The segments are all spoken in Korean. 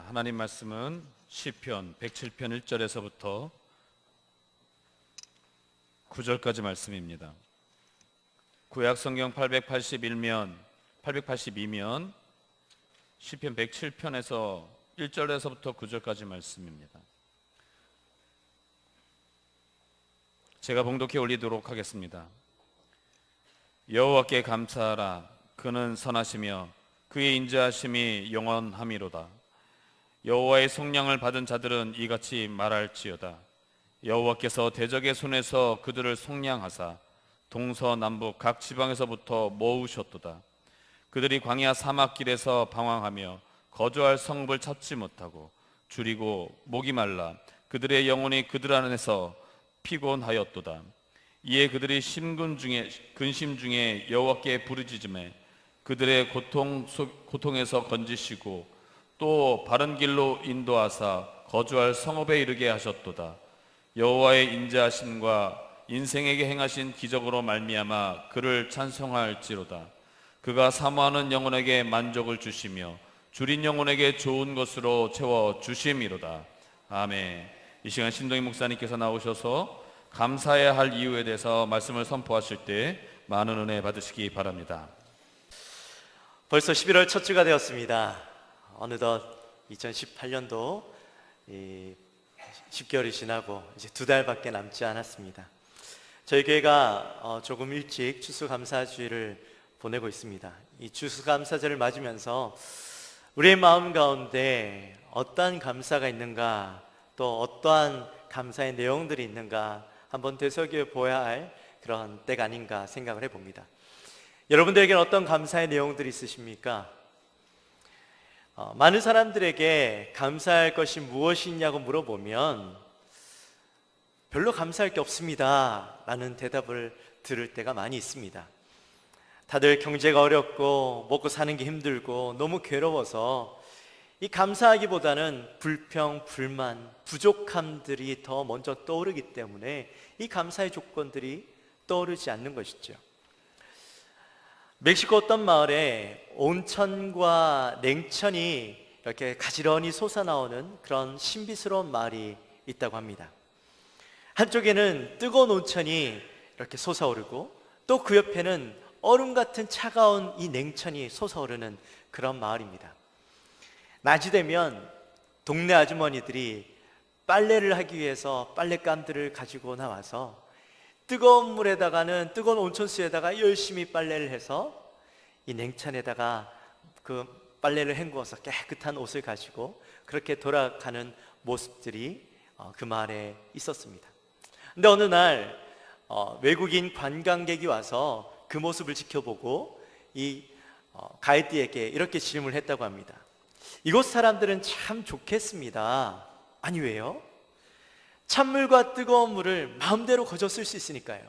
하나님 말씀은 시편 107편 1절에서부터 9절까지 말씀입니다. 구약 성경 882면 시편 107편에서 1절에서부터 9절까지 말씀입니다. 제가 봉독해 올리도록 하겠습니다. 여호와께 감사하라. 그는 선하시며 그의 인자하심이 영원함이로다. 여호와의 속량을 받은 자들은 이같이 말할지어다. 여호와께서 대적의 손에서 그들을 속량하사 동서남북 각 지방에서부터 모으셨도다. 그들이 광야 사막길에서 방황하며 거주할 성읍을 찾지 못하고 줄이고 목이 말라 그들의 영혼이 그들 안에서 피곤하였도다. 이에 그들이 근심 중에 여호와께 부르짖음에 그들의 고통에서 건지시고 또 바른 길로 인도하사 거주할 성읍에 이르게 하셨도다. 여호와의 인자하심과 인생에게 행하신 기적으로 말미암아 그를 찬송할지로다. 그가 사모하는 영혼에게 만족을 주시며 줄인 영혼에게 좋은 것으로 채워 주심이로다. 아멘. 이 시간 신동희 목사님께서 나오셔서 감사해야 할 이유에 대해서 말씀을 선포하실 때 많은 은혜 받으시기 바랍니다. 벌써 11월 첫 주가 되었습니다. 어느덧 2018년도 10개월이 지나고 이제 2달밖에 남지 않았습니다. 저희 교회가 조금 일찍 추수감사주일을 보내고 있습니다. 이 추수감사절을 맞으면서 우리의 마음 가운데 어떠한 감사가 있는가, 또 어떠한 감사의 내용들이 있는가 한번 되새겨 보아야 할 그런 때가 아닌가 생각을 해봅니다. 여러분들에게는 어떤 감사의 내용들이 있으십니까? 많은 사람들에게 감사할 것이 무엇이냐고 물어보면 별로 감사할 게 없습니다 라는 대답을 들을 때가 많이 있습니다. 다들 경제가 어렵고 먹고 사는 게 힘들고 너무 괴로워서 이 감사하기보다는 불평, 불만, 부족함들이 더 먼저 떠오르기 때문에 이 감사의 조건들이 떠오르지 않는 것이죠. 멕시코 어떤 마을에 온천과 냉천이 이렇게 가지런히 솟아나오는 그런 신비스러운 마을이 있다고 합니다. 한쪽에는 뜨거운 온천이 이렇게 솟아오르고 또 그 옆에는 얼음 같은 차가운 이 냉천이 솟아오르는 그런 마을입니다. 낮이 되면 동네 아주머니들이 빨래를 하기 위해서 빨랫감들을 가지고 나와서 뜨거운 물에다가는 뜨거운 온천수에다가 열심히 빨래를 해서 이 냉천에다가 그 빨래를 헹구어서 깨끗한 옷을 가지고 그렇게 돌아가는 모습들이 그 마을에 있었습니다. 근데 어느 날 외국인 관광객이 와서 그 모습을 지켜보고 이 가이드에게 이렇게 질문을 했다고 합니다. 이곳 사람들은 참 좋겠습니다. 아니 왜요? 찬물과 뜨거운 물을 마음대로 거저 쓸 수 있으니까요.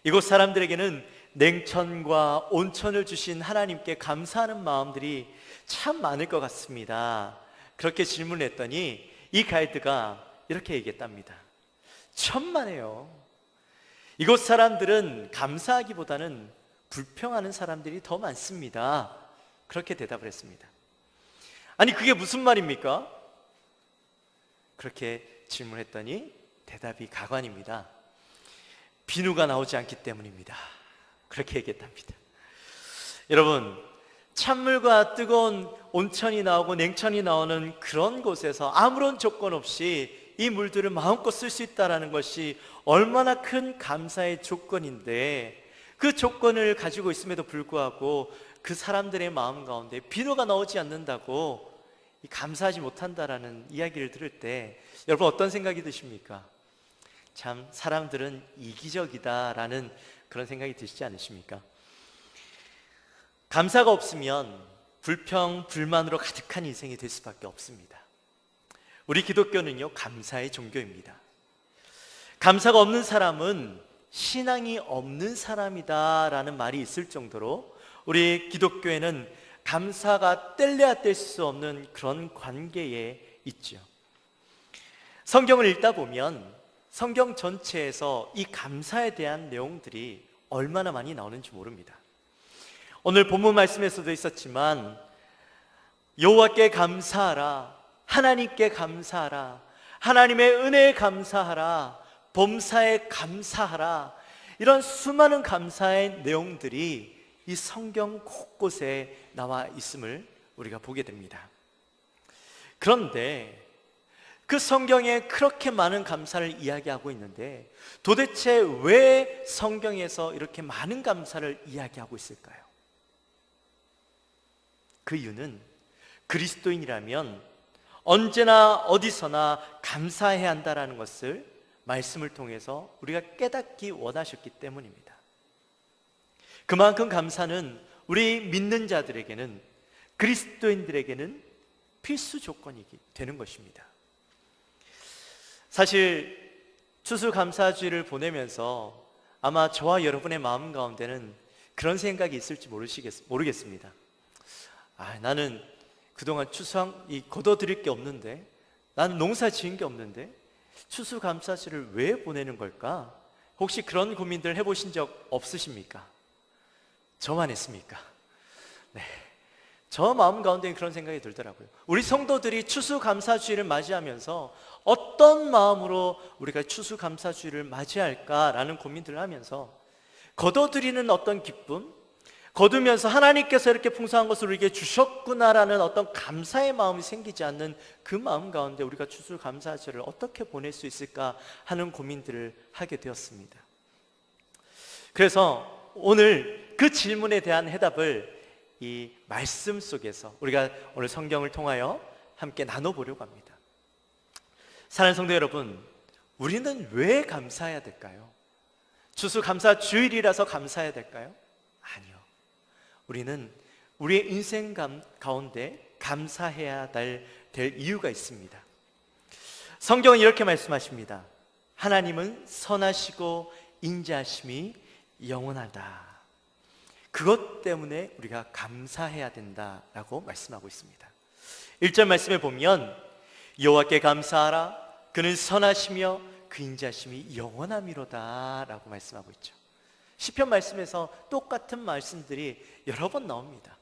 이곳 사람들에게는 냉천과 온천을 주신 하나님께 감사하는 마음들이 참 많을 것 같습니다. 그렇게 질문했더니 이 가이드가 이렇게 얘기했답니다. 천만에요. 이곳 사람들은 감사하기보다는 불평하는 사람들이 더 많습니다. 그렇게 대답을 했습니다. 아니 그게 무슨 말입니까? 그렇게 질문했더니 대답이 가관입니다. 비누가 나오지 않기 때문입니다. 그렇게 얘기했답니다. 여러분, 찬물과 뜨거운 온천이 나오고 냉천이 나오는 그런 곳에서 아무런 조건 없이 이 물들을 마음껏 쓸 수 있다는 것이 얼마나 큰 감사의 조건인데, 그 조건을 가지고 있음에도 불구하고 그 사람들의 마음 가운데 비누가 나오지 않는다고 감사하지 못한다라는 이야기를 들을 때 여러분 어떤 생각이 드십니까? 참 사람들은 이기적이다라는 그런 생각이 드시지 않으십니까? 감사가 없으면 불평, 불만으로 가득한 인생이 될 수밖에 없습니다. 우리 기독교는요, 감사의 종교입니다. 감사가 없는 사람은 신앙이 없는 사람이다라는 말이 있을 정도로 우리 기독교에는 감사가 뗄래야 뗄 수 없는 그런 관계에 있죠. 성경을 읽다 보면 성경 전체에서 이 감사에 대한 내용들이 얼마나 많이 나오는지 모릅니다. 오늘 본문 말씀에서도 있었지만 여호와께 감사하라, 하나님께 감사하라, 하나님의 은혜에 감사하라, 범사에 감사하라, 이런 수많은 감사의 내용들이 이 성경 곳곳에 나와 있음을 우리가 보게 됩니다. 그런데 그 성경에 그렇게 많은 감사를 이야기하고 있는데 도대체 왜 성경에서 이렇게 많은 감사를 이야기하고 있을까요? 그 이유는 그리스도인이라면 언제나 어디서나 감사해야 한다는 것을 말씀을 통해서 우리가 깨닫기 원하셨기 때문입니다. 그만큼 감사는 우리 믿는 자들에게는, 그리스도인들에게는 필수 조건이 되는 것입니다. 사실 추수감사주일을 보내면서 아마 저와 여러분의 마음 가운데는 그런 생각이 있을지 모르겠습니다. 나는 그동안 거둬들일 게 없는데, 나는 농사 지은 게 없는데 추수감사주일을 왜 보내는 걸까? 혹시 그런 고민들 해보신 적 없으십니까? 저만 했습니까? 네, 저 마음 가운데 그런 생각이 들더라고요. 우리 성도들이 추수감사주일을 맞이하면서 어떤 마음으로 우리가 추수감사주일을 맞이할까라는 고민들을 하면서 거둬들이는 어떤 기쁨, 거두면서 하나님께서 이렇게 풍성한 것을 우리에게 주셨구나라는 어떤 감사의 마음이 생기지 않는 그 마음 가운데 우리가 추수감사주일을 어떻게 보낼 수 있을까 하는 고민들을 하게 되었습니다. 그래서 오늘 그 질문에 대한 해답을 이 말씀 속에서 우리가 오늘 성경을 통하여 함께 나눠보려고 합니다. 사랑하는 성도 여러분, 우리는 왜 감사해야 될까요? 추수감사주일이라서 감사해야 될까요? 아니요. 우리는 우리의 인생 가운데 감사해야 될 이유가 있습니다. 성경은 이렇게 말씀하십니다. 하나님은 선하시고 인자하심이 영원하다. 그것 때문에 우리가 감사해야 된다라고 말씀하고 있습니다. 1절 말씀에 보면 여호와께 감사하라, 그는 선하시며 그 인자하심이 영원함이로다 라고 말씀하고 있죠. 시편 말씀에서 똑같은 말씀들이 여러 번 나옵니다.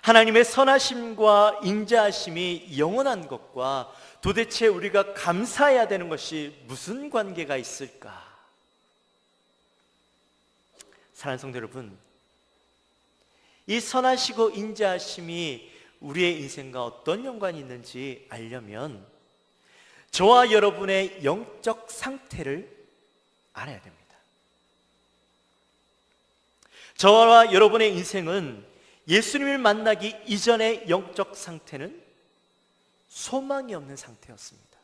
하나님의 선하심과 인자하심이 영원한 것과 도대체 우리가 감사해야 되는 것이 무슨 관계가 있을까? 사랑하는 성도 여러분, 이 선하시고 인자하심이 우리의 인생과 어떤 연관이 있는지 알려면 저와 여러분의 영적 상태를 알아야 됩니다. 저와 여러분의 인생은 예수님을 만나기 이전의 영적 상태는 소망이 없는 상태였습니다.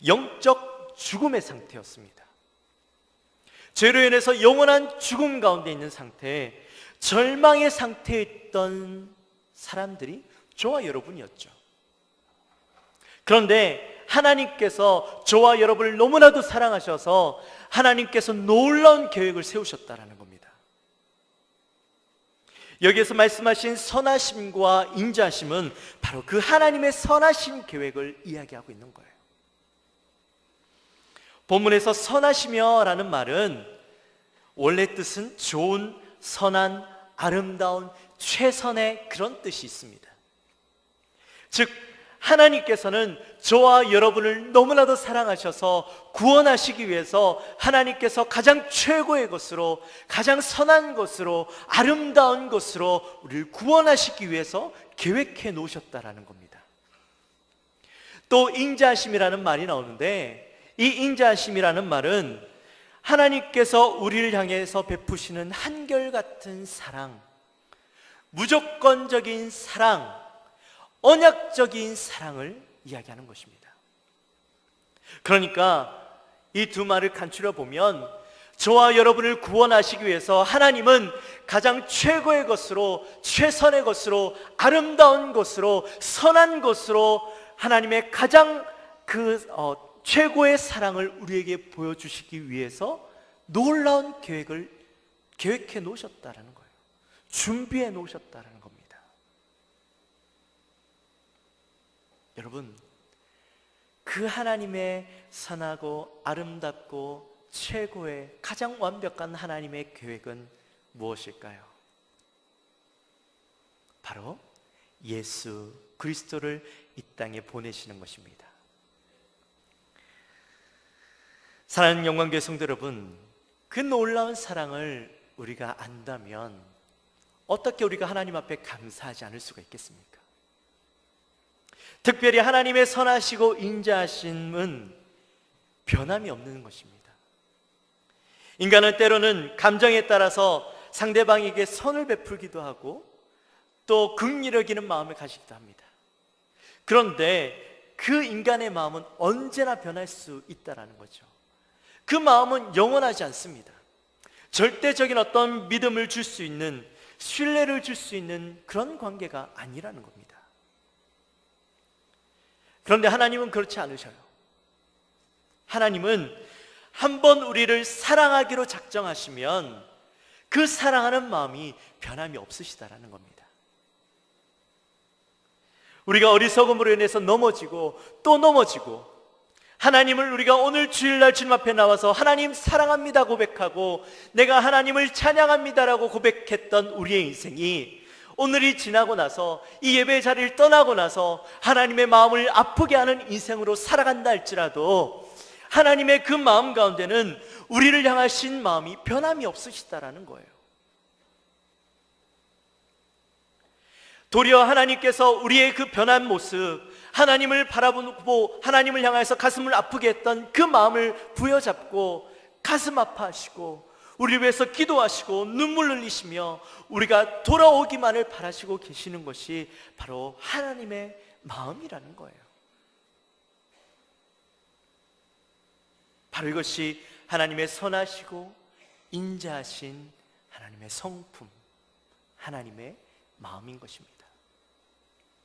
영적 죽음의 상태였습니다. 죄로 인해서 영원한 죽음 가운데 있는 상태, 절망의 상태에 있던 사람들이 저와 여러분이었죠. 그런데 하나님께서 저와 여러분을 너무나도 사랑하셔서 하나님께서 놀라운 계획을 세우셨다라는 겁니다. 여기에서 말씀하신 선하심과 인자심은 바로 그 하나님의 선하심 계획을 이야기하고 있는 거예요. 본문에서 선하시며 라는 말은 원래 뜻은 좋은, 선한, 아름다운, 최선의 그런 뜻이 있습니다. 즉 하나님께서는 저와 여러분을 너무나도 사랑하셔서 구원하시기 위해서 하나님께서 가장 최고의 것으로, 가장 선한 것으로, 아름다운 것으로 우리를 구원하시기 위해서 계획해 놓으셨다라는 겁니다. 또 인자하심이라는 말이 나오는데 이 인자하심이라는 말은 하나님께서 우리를 향해서 베푸시는 한결같은 사랑, 무조건적인 사랑, 언약적인 사랑을 이야기하는 것입니다. 그러니까 이 두 말을 간추려 보면 저와 여러분을 구원하시기 위해서 하나님은 가장 최고의 것으로, 최선의 것으로, 아름다운 것으로, 선한 것으로 하나님의 가장 최고의 사랑을 우리에게 보여주시기 위해서 놀라운 계획을 계획해 놓으셨다라는 거예요. 준비해 놓으셨다라는 겁니다. 여러분, 그 하나님의 선하고 아름답고 최고의 가장 완벽한 하나님의 계획은 무엇일까요? 바로 예수 그리스도를 이 땅에 보내시는 것입니다. 사랑하는 영광교회 성도 여러분, 그 놀라운 사랑을 우리가 안다면 어떻게 우리가 하나님 앞에 감사하지 않을 수가 있겠습니까? 특별히 하나님의 선하시고 인자하심은 변함이 없는 것입니다. 인간은 때로는 감정에 따라서 상대방에게 선을 베풀기도 하고 또 긍휼히 여기는 마음을 가지기도 합니다. 그런데 그 인간의 마음은 언제나 변할 수 있다는 거죠. 그 마음은 영원하지 않습니다. 절대적인 어떤 믿음을 줄 수 있는, 신뢰를 줄 수 있는 그런 관계가 아니라는 겁니다. 그런데 하나님은 그렇지 않으셔요. 하나님은 한번 우리를 사랑하기로 작정하시면 그 사랑하는 마음이 변함이 없으시다라는 겁니다. 우리가 어리석음으로 인해서 넘어지고 또 넘어지고, 하나님을 우리가 오늘 주일날 주님 앞에 나와서 하나님 사랑합니다 고백하고 내가 하나님을 찬양합니다라고 고백했던 우리의 인생이 오늘이 지나고 나서 이 예배 자리를 떠나고 나서 하나님의 마음을 아프게 하는 인생으로 살아간다 할지라도 하나님의 그 마음 가운데는 우리를 향하신 마음이 변함이 없으시다라는 거예요. 도리어 하나님께서 우리의 그 변한 모습, 하나님을 바라보고 하나님을 향해서 가슴을 아프게 했던 그 마음을 부여잡고 가슴 아파하시고 우리를 위해서 기도하시고 눈물 흘리시며 우리가 돌아오기만을 바라시고 계시는 것이 바로 하나님의 마음이라는 거예요. 바로 이것이 하나님의 선하시고 인자하신 하나님의 성품, 하나님의 마음인 것입니다.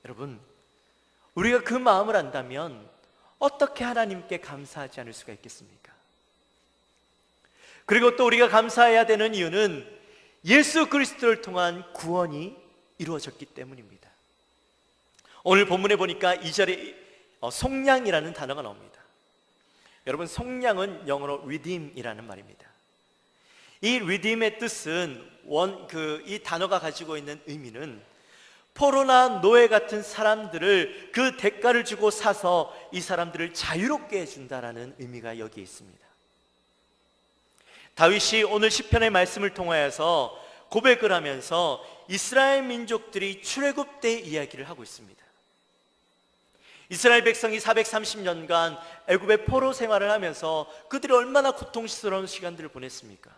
여러분, 우리가 그 마음을 안다면 어떻게 하나님께 감사하지 않을 수가 있겠습니까? 그리고 또 우리가 감사해야 되는 이유는 예수 그리스도를 통한 구원이 이루어졌기 때문입니다. 오늘 본문에 보니까 2절에 속량이라는 단어가 나옵니다. 여러분, 속량은 영어로 redeem이라는 말입니다. 이 redeem의 뜻은 이 단어가 가지고 있는 의미는 포로나 노예 같은 사람들을 그 대가를 주고 사서 이 사람들을 자유롭게 해준다라는 의미가 여기에 있습니다. 다윗이 오늘 시편의 말씀을 통하여서 고백을 하면서 이스라엘 민족들이 출애굽 때 이야기를 하고 있습니다. 이스라엘 백성이 430년간 애굽의 포로 생활을 하면서 그들이 얼마나 고통스러운 시간들을 보냈습니까?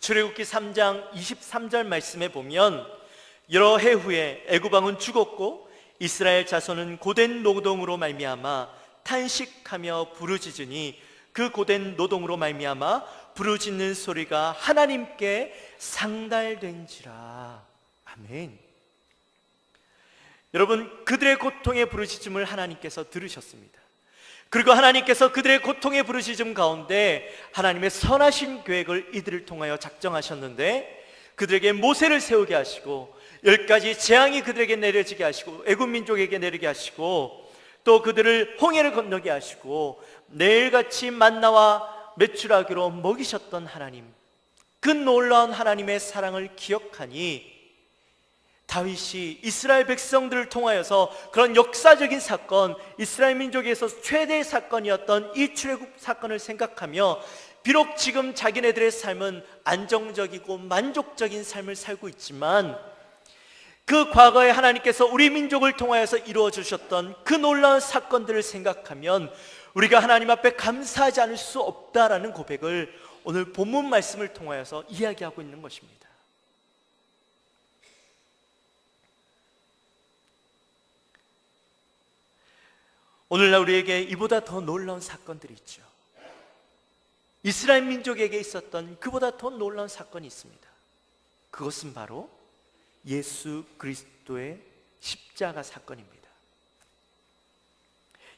출애굽기 3장 23절 말씀에 보면 여러 해 후에 애굽 왕은 죽었고 이스라엘 자손은 고된 노동으로 말미암아 탄식하며 부르짖으니 그 고된 노동으로 말미암아 부르짖는 소리가 하나님께 상달된지라. 아멘. 여러분, 그들의 고통의 부르짖음을 하나님께서 들으셨습니다. 그리고 하나님께서 그들의 고통의 부르짖음 가운데 하나님의 선하신 계획을 이들을 통하여 작정하셨는데 그들에게 모세를 세우게 하시고 10가지 재앙이 그들에게 내려지게 하시고 애굽 민족에게 내리게 하시고 또 그들을 홍해를 건너게 하시고 내일같이 만나와 메추라기로 먹이셨던 하나님, 그 놀라운 하나님의 사랑을 기억하니 다윗이 이스라엘 백성들을 통하여서 그런 역사적인 사건, 이스라엘 민족에서 최대의 사건이었던 이 출애굽 사건을 생각하며 비록 지금 자기네들의 삶은 안정적이고 만족적인 삶을 살고 있지만 그 과거에 하나님께서 우리 민족을 통하여서 이루어 주셨던 그 놀라운 사건들을 생각하면 우리가 하나님 앞에 감사하지 않을 수 없다라는 고백을 오늘 본문 말씀을 통하여서 이야기하고 있는 것입니다. 오늘날 우리에게 이보다 더 놀라운 사건들이 있죠. 이스라엘 민족에게 있었던 그보다 더 놀라운 사건이 있습니다. 그것은 바로 예수 그리스도의 십자가 사건입니다.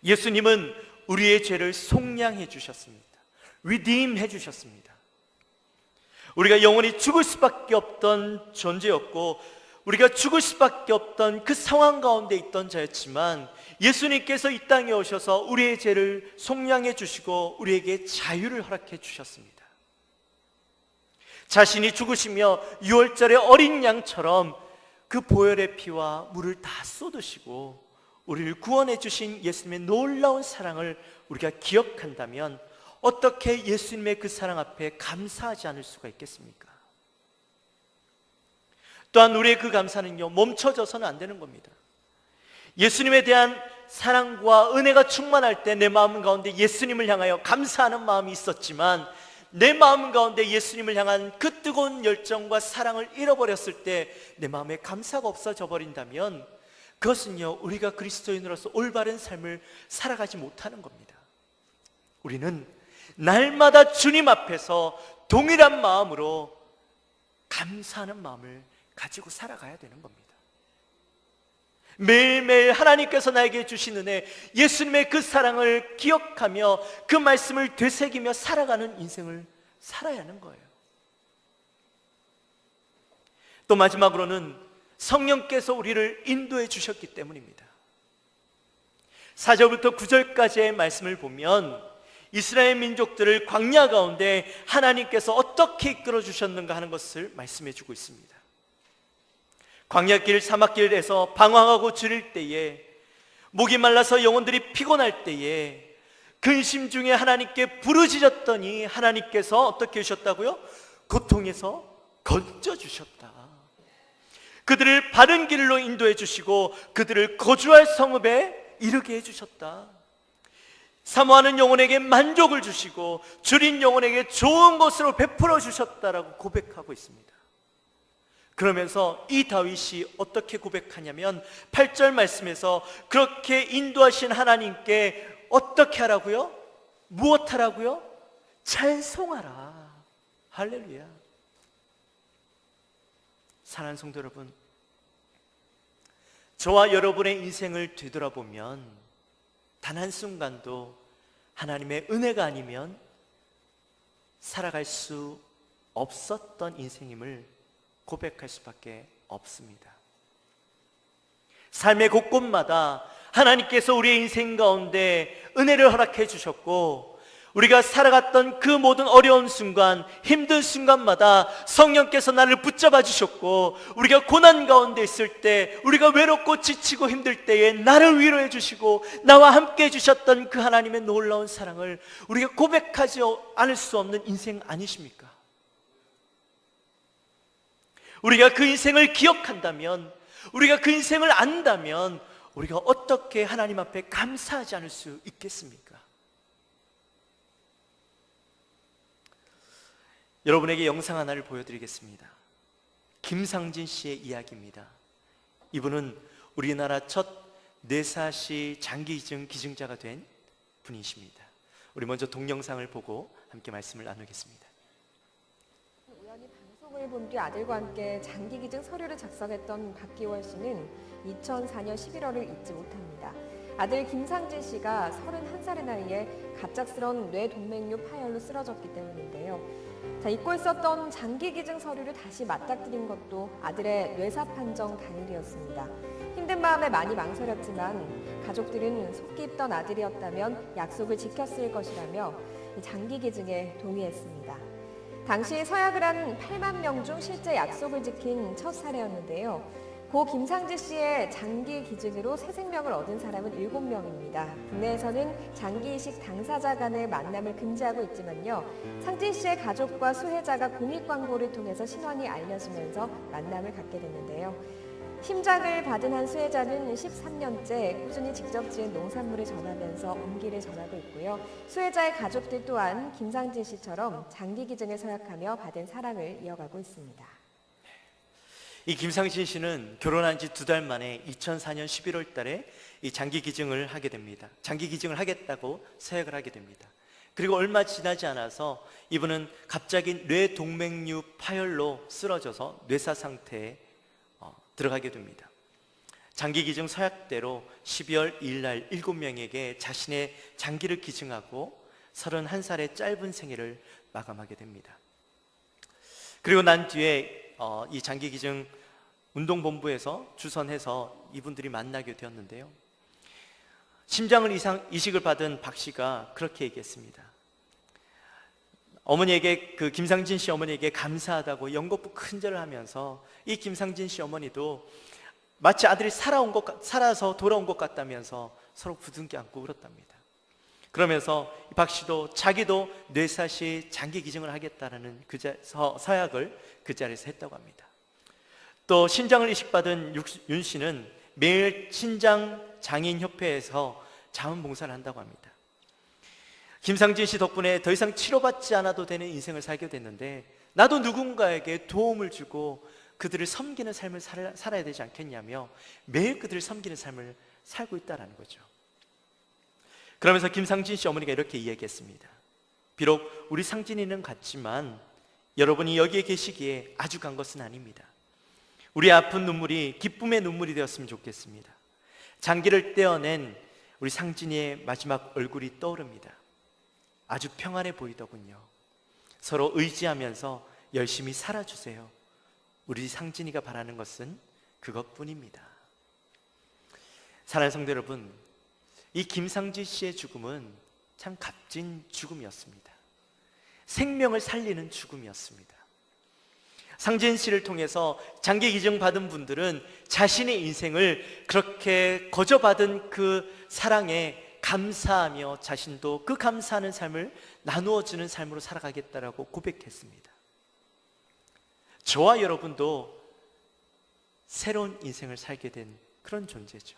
예수님은 우리의 죄를 속량해 주셨습니다. redeem 해 주셨습니다. 우리가 영원히 죽을 수밖에 없던 존재였고 우리가 죽을 수밖에 없던 그 상황 가운데 있던 자였지만 예수님께서 이 땅에 오셔서 우리의 죄를 속량해 주시고 우리에게 자유를 허락해 주셨습니다. 자신이 죽으시며 6월절의 어린 양처럼 그 그 보혈의 피와 물을 다 쏟으시고 우리를 구원해 주신 예수님의 놀라운 사랑을 우리가 기억한다면 어떻게 예수님의 그 사랑 앞에 감사하지 않을 수가 있겠습니까? 또한 우리의 그 감사는요, 멈춰져서는 안 되는 겁니다. 예수님에 대한 사랑과 은혜가 충만할 때 내 마음 가운데 예수님을 향하여 감사하는 마음이 있었지만 내 마음 가운데 예수님을 향한 그 뜨거운 열정과 사랑을 잃어버렸을 때 내 마음에 감사가 없어져 버린다면 그것은요, 우리가 그리스도인으로서 올바른 삶을 살아가지 못하는 겁니다. 우리는 날마다 주님 앞에서 동일한 마음으로 감사하는 마음을 가지고 살아가야 되는 겁니다. 매일매일 하나님께서 나에게 주신 은혜, 예수님의 그 사랑을 기억하며 그 말씀을 되새기며 살아가는 인생을 살아야 하는 거예요. 또 마지막으로는 성령께서 우리를 인도해 주셨기 때문입니다. 4절부터 9절까지의 말씀을 보면 이스라엘 민족들을 광야 가운데 하나님께서 어떻게 이끌어 주셨는가 하는 것을 말씀해 주고 있습니다. 광야길 사막길에서 방황하고 줄일 때에, 목이 말라서 영혼들이 피곤할 때에 근심 중에 하나님께 부르짖었더니 하나님께서 어떻게 해주셨다고요? 고통에서 건져주셨다. 그들을 바른 길로 인도해 주시고 그들을 거주할 성읍에 이르게 해주셨다. 사모하는 영혼에게 만족을 주시고 줄인 영혼에게 좋은 것으로 베풀어 주셨다라고 고백하고 있습니다. 그러면서 이 다윗이 어떻게 고백하냐면 8절 말씀에서 그렇게 인도하신 하나님께 어떻게 하라고요? 무엇 하라고요? 찬송하라. 할렐루야. 사랑하는 성도 여러분, 저와 여러분의 인생을 되돌아보면 단 한순간도 하나님의 은혜가 아니면 살아갈 수 없었던 인생임을 고백할 수밖에 없습니다. 삶의 곳곳마다 하나님께서 우리의 인생 가운데 은혜를 허락해 주셨고 우리가 살아갔던 그 모든 어려운 순간, 힘든 순간마다 성령께서 나를 붙잡아 주셨고 우리가 고난 가운데 있을 때, 우리가 외롭고 지치고 힘들 때에 나를 위로해 주시고 나와 함께 해주셨던 그 하나님의 놀라운 사랑을 우리가 고백하지 않을 수 없는 인생 아니십니까? 우리가 그 인생을 기억한다면, 우리가 그 인생을 안다면 우리가 어떻게 하나님 앞에 감사하지 않을 수 있겠습니까? 여러분에게 영상 하나를 보여드리겠습니다. 김상진 씨의 이야기입니다. 이분은 우리나라 첫 뇌사시 장기이증 기증자가 된 분이십니다. 우리 먼저 동영상을 보고 함께 말씀을 나누겠습니다. 우연히 방송을 본 뒤 아들과 함께 장기기증 서류를 작성했던 박기월 씨는 2004년 11월을 잊지 못합니다. 아들 김상진 씨가 31살의 나이에 갑작스런 뇌동맥류 파열로 쓰러졌기 때문인데요. 잊고 있었던 장기기증 서류를 다시 맞닥뜨린 것도 아들의 뇌사 판정 당일이었습니다. 힘든 마음에 많이 망설였지만 가족들은 속 깊던 아들이었다면 약속을 지켰을 것이라며 장기기증에 동의했습니다. 당시 서약을 한 8만 명 중 실제 약속을 지킨 첫 사례였는데요. 고 김상진 씨의 장기 기증으로 새 생명을 얻은 사람은 7명입니다. 국내에서는 장기 이식 당사자 간의 만남을 금지하고 있지만요. 상진 씨의 가족과 수혜자가 공익 광고를 통해서 신원이 알려지면서 만남을 갖게 됐는데요. 심장을 받은 한 수혜자는 13년째 꾸준히 직접 지은 농산물을 전하면서 온기를 전하고 있고요. 수혜자의 가족들 또한 김상진 씨처럼 장기 기증을 서약하며 받은 사랑을 이어가고 있습니다. 이 김상진 씨는 결혼한 지 2달 만에 2004년 11월 달에 이 장기 기증을 하게 됩니다. 장기 기증을 하겠다고 서약을 하게 됩니다. 그리고 얼마 지나지 않아서 이분은 갑자기 뇌동맥류 파열로 쓰러져서 뇌사 상태에 들어가게 됩니다. 장기 기증 서약대로 12월 2일 날 7명에게 자신의 장기를 기증하고 31살의 짧은 생애를 마감하게 됩니다. 그리고 난 뒤에 이 장기기증 운동본부에서 주선해서 이분들이 만나게 되었는데요. 심장을 이식을 받은 박 씨가 그렇게 얘기했습니다. 어머니에게, 그 김상진 씨 어머니에게 감사하다고 연거푸 큰절을 하면서 이 김상진 씨 어머니도 마치 아들이 살아서 돌아온 것 같다면서 서로 부둥켜 안고 울었답니다. 그러면서 박 씨도 자기도 뇌사시 장기 기증을 하겠다라는 서약을 그 자리에서 했다고 합니다. 또 신장을 이식받은 윤 씨는 매일 신장 장인 협회에서 자원봉사를 한다고 합니다. 김상진 씨 덕분에 더 이상 치료받지 않아도 되는 인생을 살게 됐는데, 나도 누군가에게 도움을 주고 그들을 섬기는 삶을 살아야 되지 않겠냐며 매일 그들을 섬기는 삶을 살고 있다는 거죠. 그러면서 김상진 씨 어머니가 이렇게 이야기했습니다. 비록 우리 상진이는 같지만 여러분이 여기에 계시기에 아주 간 것은 아닙니다. 우리 아픈 눈물이 기쁨의 눈물이 되었으면 좋겠습니다. 장기를 떼어낸 우리 상진이의 마지막 얼굴이 떠오릅니다. 아주 평안해 보이더군요. 서로 의지하면서 열심히 살아주세요. 우리 상진이가 바라는 것은 그것뿐입니다. 사랑하는 성도 여러분, 이 김상진 씨의 죽음은 참 값진 죽음이었습니다. 생명을 살리는 죽음이었습니다. 상진 씨를 통해서 장기 기증 받은 분들은 자신의 인생을 그렇게 거저받은 그 사랑에 감사하며 자신도 그 감사하는 삶을 나누어주는 삶으로 살아가겠다라고 고백했습니다. 저와 여러분도 새로운 인생을 살게 된 그런 존재죠.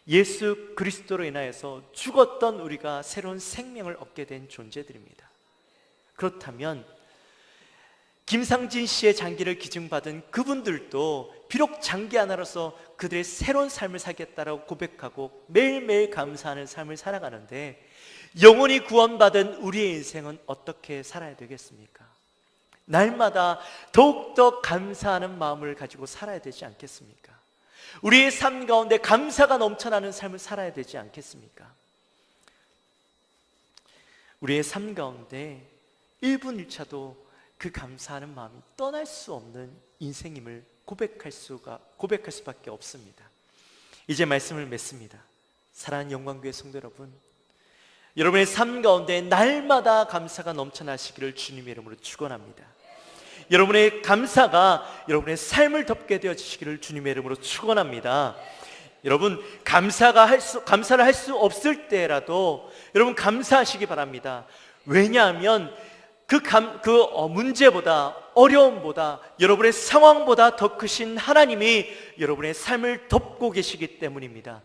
예수 그리스도로 인하여서 죽었던 우리가 새로운 생명을 얻게 된 존재들입니다. 그렇다면 김상진 씨의 장기를 기증받은 그분들도 비록 장기 하나로서 그들의 새로운 삶을 살겠다라고 고백하고 매일매일 감사하는 삶을 살아가는데, 영원히 구원받은 우리의 인생은 어떻게 살아야 되겠습니까? 날마다 더욱더 감사하는 마음을 가지고 살아야 되지 않겠습니까? 우리의 삶 가운데 감사가 넘쳐나는 삶을 살아야 되지 않겠습니까? 우리의 삶 가운데 1분 1차도 그 감사하는 마음이 떠날 수 없는 인생임을 고백할 수밖에 없습니다. 이제 말씀을 맺습니다. 사랑하는 영광교회 성도 여러분, 여러분의 삶 가운데 날마다 감사가 넘쳐나시기를 주님의 이름으로 축원합니다. 여러분의 감사가 여러분의 삶을 덮게 되어지시기를 주님의 이름으로 축원합니다. 여러분, 감사를 할 수 없을 때라도 여러분 감사하시기 바랍니다. 왜냐하면 그 문제보다, 어려움보다, 여러분의 상황보다 더 크신 하나님이 여러분의 삶을 덮고 계시기 때문입니다.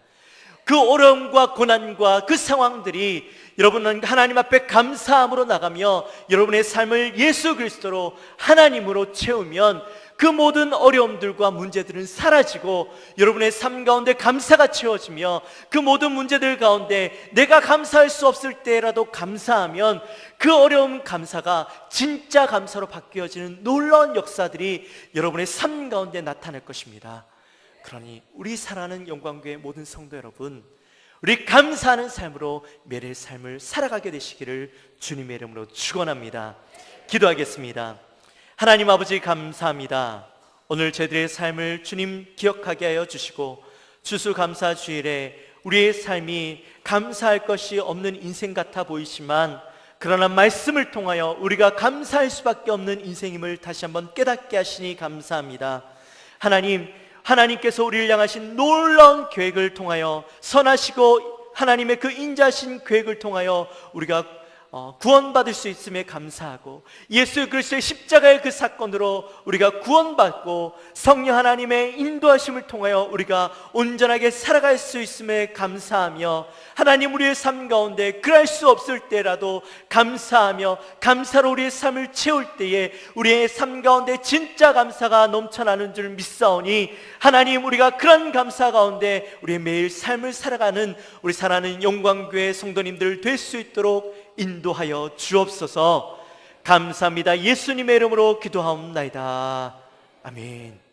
그 어려움과 고난과 그 상황들이 여러분은 하나님 앞에 감사함으로 나가며 여러분의 삶을 예수 그리스도로 하나님으로 채우면 그 모든 어려움들과 문제들은 사라지고 여러분의 삶 가운데 감사가 채워지며 그 모든 문제들 가운데 내가 감사할 수 없을 때라도 감사하면 그 어려운 감사가 진짜 감사로 바뀌어지는 놀라운 역사들이 여러분의 삶 가운데 나타날 것입니다. 그러니 우리 사랑하는 영광교회 모든 성도 여러분, 우리 감사하는 삶으로 매일의 삶을 살아가게 되시기를 주님의 이름으로 축원합니다. 기도하겠습니다. 하나님 아버지 감사합니다. 오늘 저희들의 삶을 주님 기억하게 하여 주시고 추수감사 주일에 우리의 삶이 감사할 것이 없는 인생 같아 보이지만 그러나 말씀을 통하여 우리가 감사할 수밖에 없는 인생임을 다시 한번 깨닫게 하시니 감사합니다. 하나님께서 우리를 향하신 놀라운 계획을 통하여 선하시고 하나님의 그 인자하신 계획을 통하여 우리가 구원받을 수 있음에 감사하고 예수 그리스도의 십자가의 그 사건으로 우리가 구원받고 성령 하나님의 인도하심을 통하여 우리가 온전하게 살아갈 수 있음에 감사하며 하나님 우리의 삶 가운데 그럴 수 없을 때라도 감사하며 감사로 우리의 삶을 채울 때에 우리의 삶 가운데 진짜 감사가 넘쳐나는 줄 믿사오니 하나님 우리가 그런 감사 가운데 우리의 매일 삶을 살아가는 우리 사랑하는 영광교회 성도님들 될 수 있도록 인도하여 주옵소서. 감사합니다. 예수님의 이름으로 기도하옵나이다. 아멘.